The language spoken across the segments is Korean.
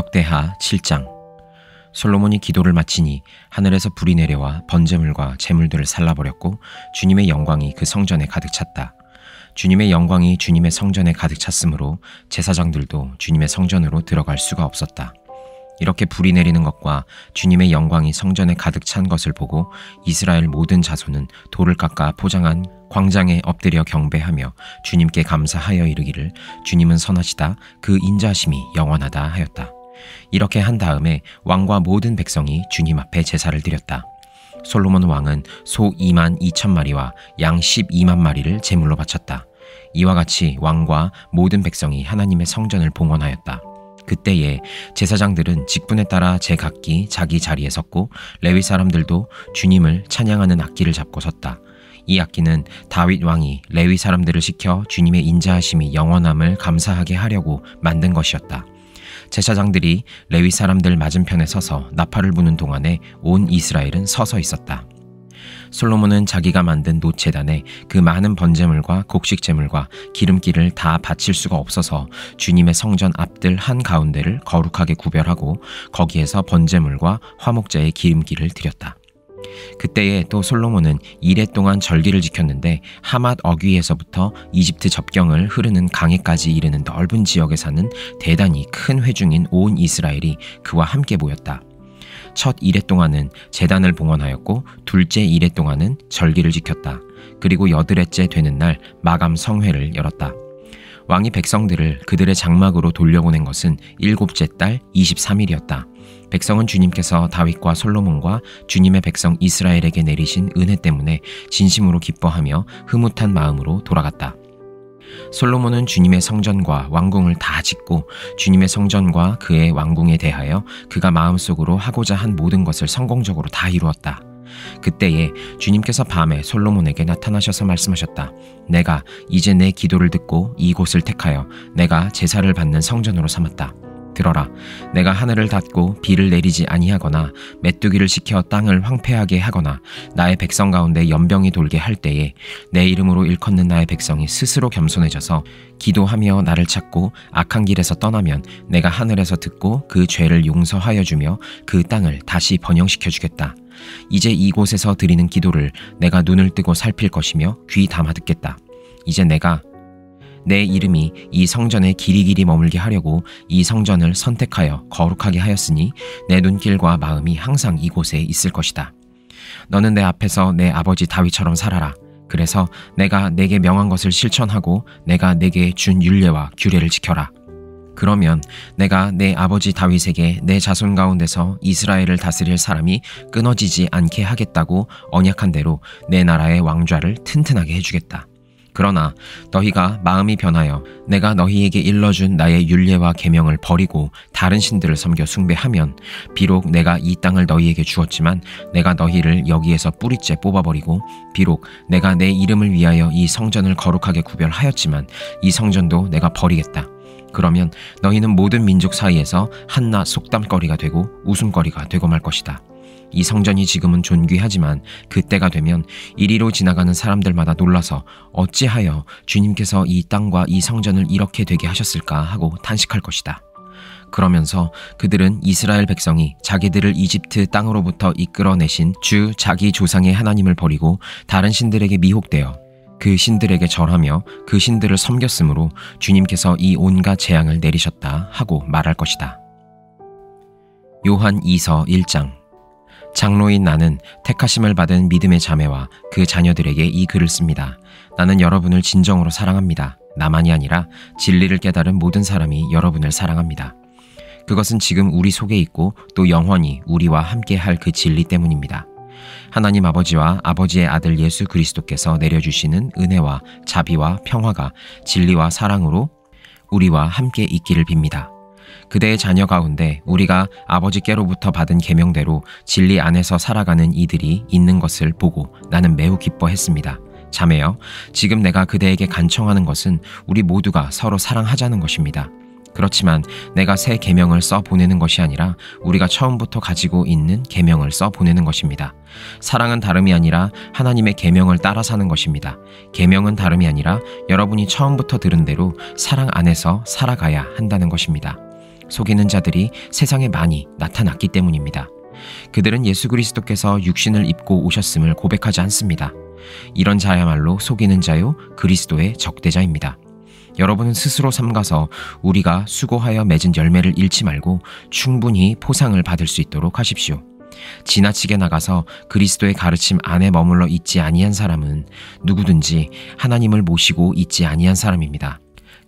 역대하 7장. 솔로몬이 기도를 마치니 하늘에서 불이 내려와 번제물과 제물들을 살라버렸고 주님의 영광이 그 성전에 가득 찼다. 주님의 영광이 주님의 성전에 가득 찼으므로 제사장들도 주님의 성전으로 들어갈 수가 없었다. 이렇게 불이 내리는 것과 주님의 영광이 성전에 가득 찬 것을 보고 이스라엘 모든 자손은 돌을 깎아 포장한 광장에 엎드려 경배하며 주님께 감사하여 이르기를 주님은 선하시다, 그 인자하심이 영원하다 하였다. 이렇게 한 다음에 왕과 모든 백성이 주님 앞에 제사를 드렸다. 솔로몬 왕은 소 22,000마리와 양 12만 마리를 제물로 바쳤다. 이와 같이 왕과 모든 백성이 하나님의 성전을 봉헌하였다. 그때에 제사장들은 직분에 따라 제각기 자기 자리에 섰고 레위 사람들도 주님을 찬양하는 악기를 잡고 섰다. 이 악기는 다윗 왕이 레위 사람들을 시켜 주님의 인자하심이 영원함을 감사하게 하려고 만든 것이었다. 제사장들이 레위 사람들 맞은편에 서서 나팔을 부는 동안에 온 이스라엘은 서서 있었다. 솔로몬은 자기가 만든 놋제단에 그 많은 번제물과 곡식제물과 기름기를 다 바칠 수가 없어서 주님의 성전 앞들 한가운데를 거룩하게 구별하고 거기에서 번제물과 화목제의 기름기를 드렸다. 그때에 또 솔로몬은 이레 동안 절기를 지켰는데 하맛 어귀에서부터 이집트 접경을 흐르는 강에까지 이르는 넓은 지역에 사는 대단히 큰 회중인 온 이스라엘이 그와 함께 모였다. 첫 이레 동안은 제단을 봉헌하였고 둘째 이레 동안은 절기를 지켰다. 그리고 여드렛째 되는 날 마감 성회를 열었다. 왕이 백성들을 그들의 장막으로 돌려보낸 것은 7째 달 23일이었다. 백성은 주님께서 다윗과 솔로몬과 주님의 백성 이스라엘에게 내리신 은혜 때문에 진심으로 기뻐하며 흐뭇한 마음으로 돌아갔다. 솔로몬은 주님의 성전과 왕궁을 다 짓고 주님의 성전과 그의 왕궁에 대하여 그가 마음속으로 하고자 한 모든 것을 성공적으로 다 이루었다. 그때에 주님께서 밤에 솔로몬에게 나타나셔서 말씀하셨다. 내가 이제 내 기도를 듣고 이곳을 택하여 내가 제사를 받는 성전으로 삼았다. 들어라. 내가 하늘을 닫고 비를 내리지 아니하거나 메뚜기를 시켜 땅을 황폐하게 하거나 나의 백성 가운데 연병이 돌게 할 때에 내 이름으로 일컫는 나의 백성이 스스로 겸손해져서 기도하며 나를 찾고 악한 길에서 떠나면 내가 하늘에서 듣고 그 죄를 용서하여 주며 그 땅을 다시 번영시켜 주겠다. 이제 이곳에서 드리는 기도를 내가 눈을 뜨고 살필 것이며 귀 담아 듣겠다. 이제 내가 내 이름이 이 성전에 길이길이 머물게 하려고 이 성전을 선택하여 거룩하게 하였으니 내 눈길과 마음이 항상 이곳에 있을 것이다. 너는 내 앞에서 내 아버지 다윗처럼 살아라. 그래서 내가 내게 명한 것을 실천하고 내가 내게 준 율례와 규례를 지켜라. 그러면 내가 내 아버지 다윗에게 내 자손 가운데서 이스라엘을 다스릴 사람이 끊어지지 않게 하겠다고 언약한 대로 내 나라의 왕좌를 튼튼하게 해주겠다. 그러나 너희가 마음이 변하여 내가 너희에게 일러준 나의 율례와 계명을 버리고 다른 신들을 섬겨 숭배하면 비록 내가 이 땅을 너희에게 주었지만 내가 너희를 여기에서 뿌리째 뽑아버리고 비록 내가 내 이름을 위하여 이 성전을 거룩하게 구별하였지만 이 성전도 내가 버리겠다. 그러면 너희는 모든 민족 사이에서 한낱 속담거리가 되고 웃음거리가 되고 말 것이다. 이 성전이 지금은 존귀하지만 그때가 되면 이리로 지나가는 사람들마다 놀라서 어찌하여 주님께서 이 땅과 이 성전을 이렇게 되게 하셨을까 하고 탄식할 것이다. 그러면서 그들은 이스라엘 백성이 자기들을 이집트 땅으로부터 이끌어내신 주 자기 조상의 하나님을 버리고 다른 신들에게 미혹되어 그 신들에게 절하며 그 신들을 섬겼으므로 주님께서 이 온갖 재앙을 내리셨다 하고 말할 것이다. 요한 2서 1장. 장로인 나는 택하심을 받은 믿음의 자매와 그 자녀들에게 이 글을 씁니다. 나는 여러분을 진정으로 사랑합니다. 나만이 아니라 진리를 깨달은 모든 사람이 여러분을 사랑합니다. 그것은 지금 우리 속에 있고 또 영원히 우리와 함께 할 그 진리 때문입니다. 하나님 아버지와 아버지의 아들 예수 그리스도께서 내려주시는 은혜와 자비와 평화가 진리와 사랑으로 우리와 함께 있기를 빕니다. 그대의 자녀 가운데 우리가 아버지께로부터 받은 계명대로 진리 안에서 살아가는 이들이 있는 것을 보고 나는 매우 기뻐했습니다. 자매여, 지금 내가 그대에게 간청하는 것은 우리 모두가 서로 사랑하자는 것입니다. 그렇지만 내가 새 계명을 써 보내는 것이 아니라 우리가 처음부터 가지고 있는 계명을 써 보내는 것입니다. 사랑은 다름이 아니라 하나님의 계명을 따라 사는 것입니다. 계명은 다름이 아니라 여러분이 처음부터 들은 대로 사랑 안에서 살아가야 한다는 것입니다. 속이는 자들이 세상에 많이 나타났기 때문입니다. 그들은 예수 그리스도께서 육신을 입고 오셨음을 고백하지 않습니다. 이런 자야말로 속이는 자요 그리스도의 적대자입니다. 여러분은 스스로 삼가서 우리가 수고하여 맺은 열매를 잃지 말고 충분히 포상을 받을 수 있도록 하십시오. 지나치게 나가서 그리스도의 가르침 안에 머물러 있지 아니한 사람은 누구든지 하나님을 모시고 있지 아니한 사람입니다.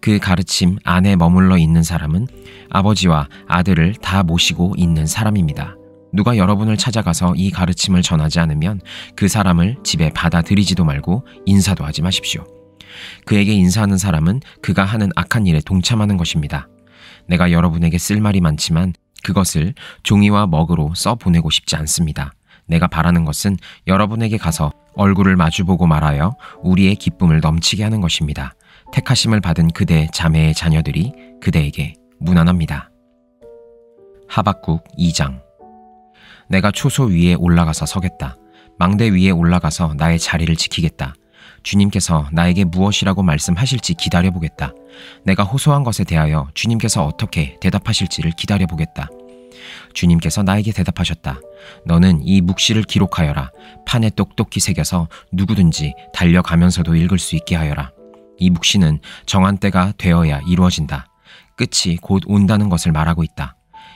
그 가르침 안에 머물러 있는 사람은 아버지와 아들을 다 모시고 있는 사람입니다. 누가 여러분을 찾아가서 이 가르침을 전하지 않으면 그 사람을 집에 받아들이지도 말고 인사도 하지 마십시오. 그에게 인사하는 사람은 그가 하는 악한 일에 동참하는 것입니다. 내가 여러분에게 쓸 말이 많지만 그것을 종이와 먹으로 써보내고 싶지 않습니다. 내가 바라는 것은 여러분에게 가서 얼굴을 마주보고 말하여 우리의 기쁨을 넘치게 하는 것입니다. 택하심을 받은 그대 자매의 자녀들이 그대에게 무난합니다. 하박국 2장. 내가 초소 위에 올라가서 서겠다. 망대 위에 올라가서 나의 자리를 지키겠다. 주님께서 나에게 무엇이라고 말씀하실지 기다려보겠다. 내가 호소한 것에 대하여 주님께서 어떻게 대답하실지를 기다려보겠다. 주님께서 나에게 대답하셨다. 너는 이 묵시를 기록하여라. 판에 똑똑히 새겨서 누구든지 달려가면서도 읽을 수 있게 하여라. 이 묵시는 정한 때가 되어야 이루어진다. 끝이 곧 온다는 것을 말하고 있다.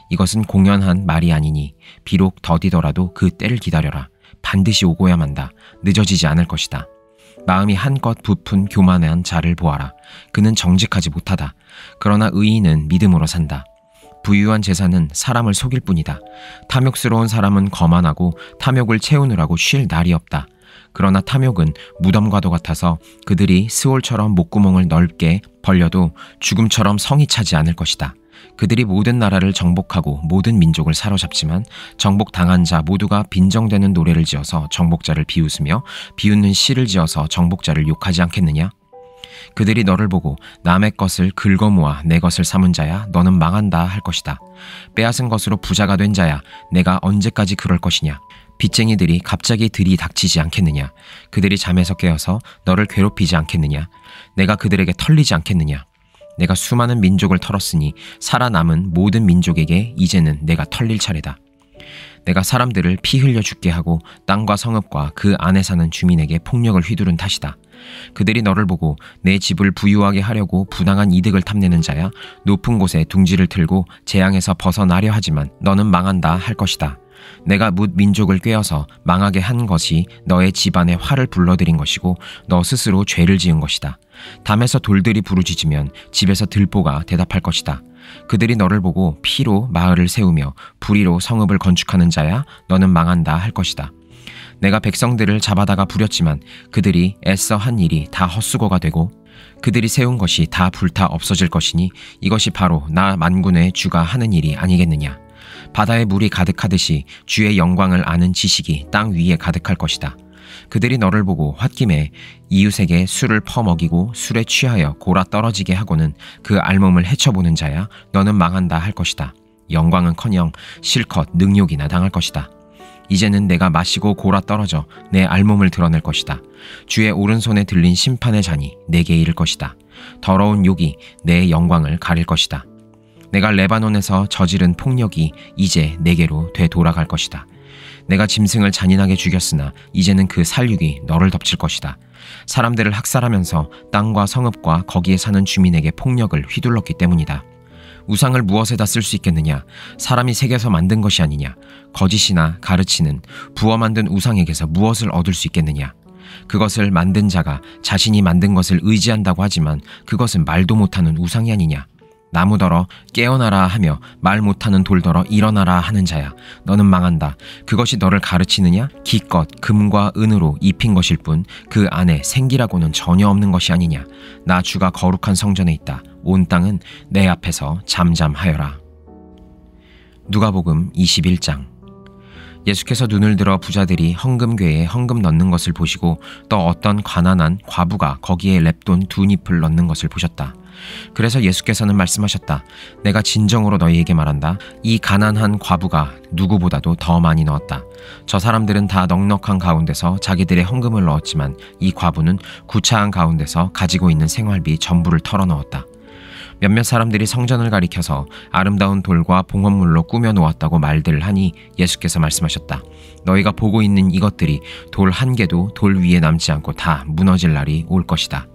이것은 공연한 말이 아니니 비록 더디더라도 그 때를 기다려라. 반드시 오고야 만다. 늦어지지 않을 것이다. 마음이 한껏 부푼 교만한 자를 보아라. 그는 정직하지 못하다. 그러나 의인은 믿음으로 산다. 부유한 재산은 사람을 속일 뿐이다. 탐욕스러운 사람은 거만하고 탐욕을 채우느라고 쉴 날이 없다. 그러나 탐욕은 무덤과도 같아서 그들이 스올처럼 목구멍을 넓게 벌려도 죽음처럼 성이 차지 않을 것이다. 그들이 모든 나라를 정복하고 모든 민족을 사로잡지만 정복당한 자 모두가 빈정대는 노래를 지어서 정복자를 비웃으며 비웃는 시를 지어서 정복자를 욕하지 않겠느냐? 그들이 너를 보고 남의 것을 긁어모아 내 것을 삼은 자야 너는 망한다 할 것이다. 빼앗은 것으로 부자가 된 자야 내가 언제까지 그럴 것이냐? 빚쟁이들이 갑자기 들이닥치지 않겠느냐? 그들이 잠에서 깨어서 너를 괴롭히지 않겠느냐? 내가 그들에게 털리지 않겠느냐? 내가 수많은 민족을 털었으니 살아남은 모든 민족에게 이제는 내가 털릴 차례다. 내가 사람들을 피 흘려 죽게 하고 땅과 성읍과 그 안에 사는 주민에게 폭력을 휘두른 탓이다. 그들이 너를 보고 내 집을 부유하게 하려고 부당한 이득을 탐내는 자야 높은 곳에 둥지를 틀고 재앙에서 벗어나려 하지만 너는 망한다 할 것이다. 내가 뭇 민족을 꾀어서 망하게 한 것이 너의 집안에 화를 불러들인 것이고 너 스스로 죄를 지은 것이다. 담에서 돌들이 부르짖으면 집에서 들보가 대답할 것이다. 그들이 너를 보고 피로 마을을 세우며 불의로 성읍을 건축하는 자야 너는 망한다 할 것이다. 내가 백성들을 잡아다가 부렸지만 그들이 애써 한 일이 다 헛수고가 되고 그들이 세운 것이 다 불타 없어질 것이니 이것이 바로 나 만군의 주가 하는 일이 아니겠느냐. 바다에 물이 가득하듯이 주의 영광을 아는 지식이 땅 위에 가득할 것이다. 그들이 너를 보고 홧김에 이웃에게 술을 퍼먹이고 술에 취하여 골아 떨어지게 하고는 그 알몸을 헤쳐보는 자야 너는 망한다 할 것이다. 영광은커녕 실컷 능욕이나 당할 것이다. 이제는 내가 마시고 골아 떨어져 내 알몸을 드러낼 것이다. 주의 오른손에 들린 심판의 잔이 내게 이를 것이다. 더러운 욕이 내 영광을 가릴 것이다. 내가 레바논에서 저지른 폭력이 이제 내게로 되돌아갈 것이다. 내가 짐승을 잔인하게 죽였으나 이제는 그 살육이 너를 덮칠 것이다. 사람들을 학살하면서 땅과 성읍과 거기에 사는 주민에게 폭력을 휘둘렀기 때문이다. 우상을 무엇에다 쓸 수 있겠느냐? 사람이 새겨서 만든 것이 아니냐? 거짓이나 가르치는 부어 만든 우상에게서 무엇을 얻을 수 있겠느냐? 그것을 만든 자가 자신이 만든 것을 의지한다고 하지만 그것은 말도 못하는 우상이 아니냐? 나무더러 깨어나라 하며 말 못하는 돌더러 일어나라 하는 자야 너는 망한다. 그것이 너를 가르치느냐? 기껏 금과 은으로 입힌 것일 뿐 그 안에 생기라고는 전혀 없는 것이 아니냐. 나 주가 거룩한 성전에 있다. 온 땅은 내 앞에서 잠잠하여라. 누가복음 21장. 예수께서 눈을 들어 부자들이 헌금궤에 헌금 넣는 것을 보시고 또 어떤 가난한 과부가 거기에 렙돈 2잎을 넣는 것을 보셨다. 그래서 예수께서는 말씀하셨다. 내가 진정으로 너희에게 말한다. 이 가난한 과부가 누구보다도 더 많이 넣었다. 저 사람들은 다 넉넉한 가운데서 자기들의 헌금을 넣었지만 이 과부는 구차한 가운데서 가지고 있는 생활비 전부를 털어넣었다. 몇몇 사람들이 성전을 가리켜서 아름다운 돌과 봉헌물로 꾸며 놓았다고 말들을 하니 예수께서 말씀하셨다. 너희가 보고 있는 이것들이 돌 한 개도 돌 위에 남지 않고 다 무너질 날이 올 것이다.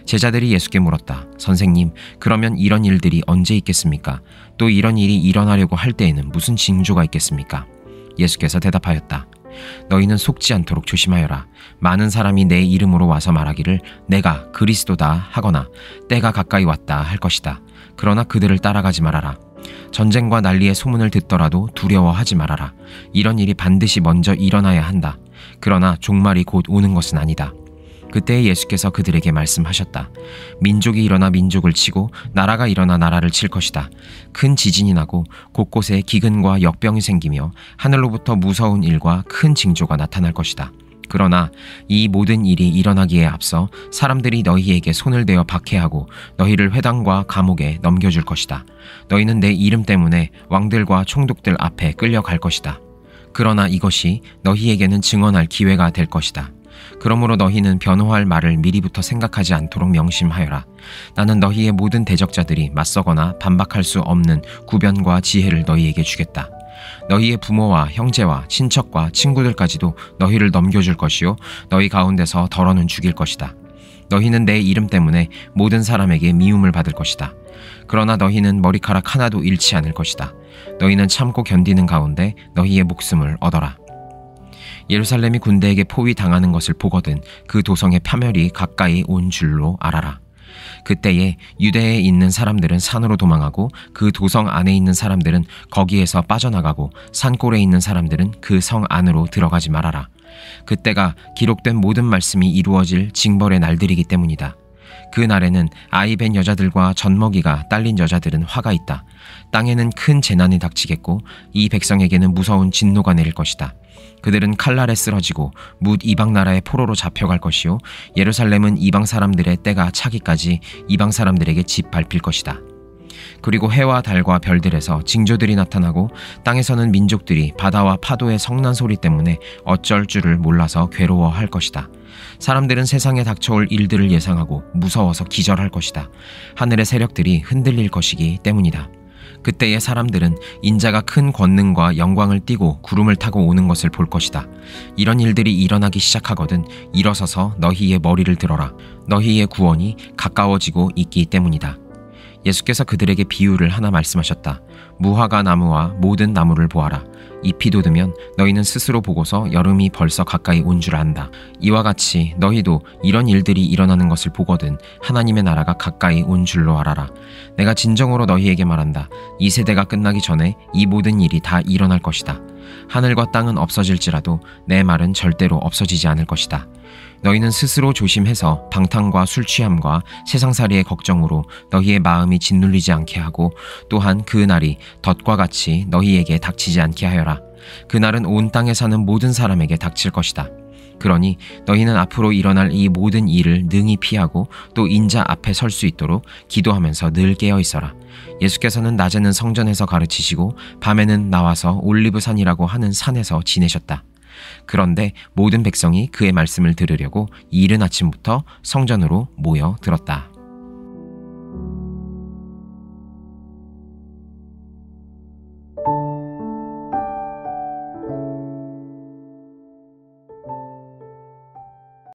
제자들이 예수께 물었다. 선생님, 그러면 이런 일들이 언제 있겠습니까? 또 이런 일이 일어나려고 할 때에는 무슨 징조가 있겠습니까? 예수께서 대답하였다. 너희는 속지 않도록 조심하여라. 많은 사람이 내 이름으로 와서 말하기를 내가 그리스도다 하거나 때가 가까이 왔다 할 것이다. 그러나 그들을 따라가지 말아라. 전쟁과 난리의 소문을 듣더라도 두려워하지 말아라. 이런 일이 반드시 먼저 일어나야 한다. 그러나 종말이 곧 오는 것은 아니다. 그때 예수께서 그들에게 말씀하셨다. 민족이 일어나 민족을 치고 나라가 일어나 나라를 칠 것이다. 큰 지진이 나고 곳곳에 기근과 역병이 생기며 하늘로부터 무서운 일과 큰 징조가 나타날 것이다. 그러나 이 모든 일이 일어나기에 앞서 사람들이 너희에게 손을 대어 박해하고 너희를 회당과 감옥에 넘겨줄 것이다. 너희는 내 이름 때문에 왕들과 총독들 앞에 끌려갈 것이다. 그러나 이것이 너희에게는 증언할 기회가 될 것이다. 그러므로 너희는 변호할 말을 미리부터 생각하지 않도록 명심하여라. 나는 너희의 모든 대적자들이 맞서거나 반박할 수 없는 구변과 지혜를 너희에게 주겠다. 너희의 부모와 형제와 친척과 친구들까지도 너희를 넘겨줄 것이요 너희 가운데서 덜어는 죽일 것이다. 너희는 내 이름 때문에 모든 사람에게 미움을 받을 것이다. 그러나 너희는 머리카락 하나도 잃지 않을 것이다. 너희는 참고 견디는 가운데 너희의 목숨을 얻어라. 예루살렘이 군대에게 포위당하는 것을 보거든 그 도성의 파멸이 가까이 온 줄로 알아라. 그때에 유대에 있는 사람들은 산으로 도망하고 그 도성 안에 있는 사람들은 거기에서 빠져나가고 산골에 있는 사람들은 그 성 안으로 들어가지 말아라. 그때가 기록된 모든 말씀이 이루어질 징벌의 날들이기 때문이다. 그 날에는 아이 벤 여자들과 젖먹이가 딸린 여자들은 화가 있다. 땅에는 큰 재난이 닥치겠고 이 백성에게는 무서운 진노가 내릴 것이다. 그들은 칼날에 쓰러지고 뭇 이방 나라의 포로로 잡혀갈 것이요 예루살렘은 이방 사람들의 때가 차기까지 이방 사람들에게 짓밟힐 것이다. 그리고 해와 달과 별들에서 징조들이 나타나고 땅에서는 민족들이 바다와 파도의 성난 소리 때문에 어쩔 줄을 몰라서 괴로워할 것이다. 사람들은 세상에 닥쳐올 일들을 예상하고 무서워서 기절할 것이다. 하늘의 세력들이 흔들릴 것이기 때문이다. 그때의 사람들은 인자가 큰 권능과 영광을 띠고 구름을 타고 오는 것을 볼 것이다. 이런 일들이 일어나기 시작하거든 일어서서 너희의 머리를 들어라. 너희의 구원이 가까워지고 있기 때문이다. 예수께서 그들에게 비유를 하나 말씀하셨다. 무화과 나무와 모든 나무를 보아라. 잎이 돋으면 너희는 스스로 보고서 여름이 벌써 가까이 온 줄 안다. 이와 같이 너희도 이런 일들이 일어나는 것을 보거든 하나님의 나라가 가까이 온 줄로 알아라. 내가 진정으로 너희에게 말한다. 이 세대가 끝나기 전에 이 모든 일이 다 일어날 것이다. 하늘과 땅은 없어질지라도 내 말은 절대로 없어지지 않을 것이다. 너희는 스스로 조심해서 방탕과 술 취함과 세상살이의 걱정으로 너희의 마음이 짓눌리지 않게 하고 또한 그 날이 덫과 같이 너희에게 닥치지 않게 하여라. 그날은 온 땅에 사는 모든 사람에게 닥칠 것이다. 그러니 너희는 앞으로 일어날 이 모든 일을 능히 피하고 또 인자 앞에 설 수 있도록 기도하면서 늘 깨어 있어라. 예수께서는 낮에는 성전에서 가르치시고 밤에는 나와서 올리브산이라고 하는 산에서 지내셨다. 그런데 모든 백성이 그의 말씀을 들으려고 이른 아침부터 성전으로 모여 들었다.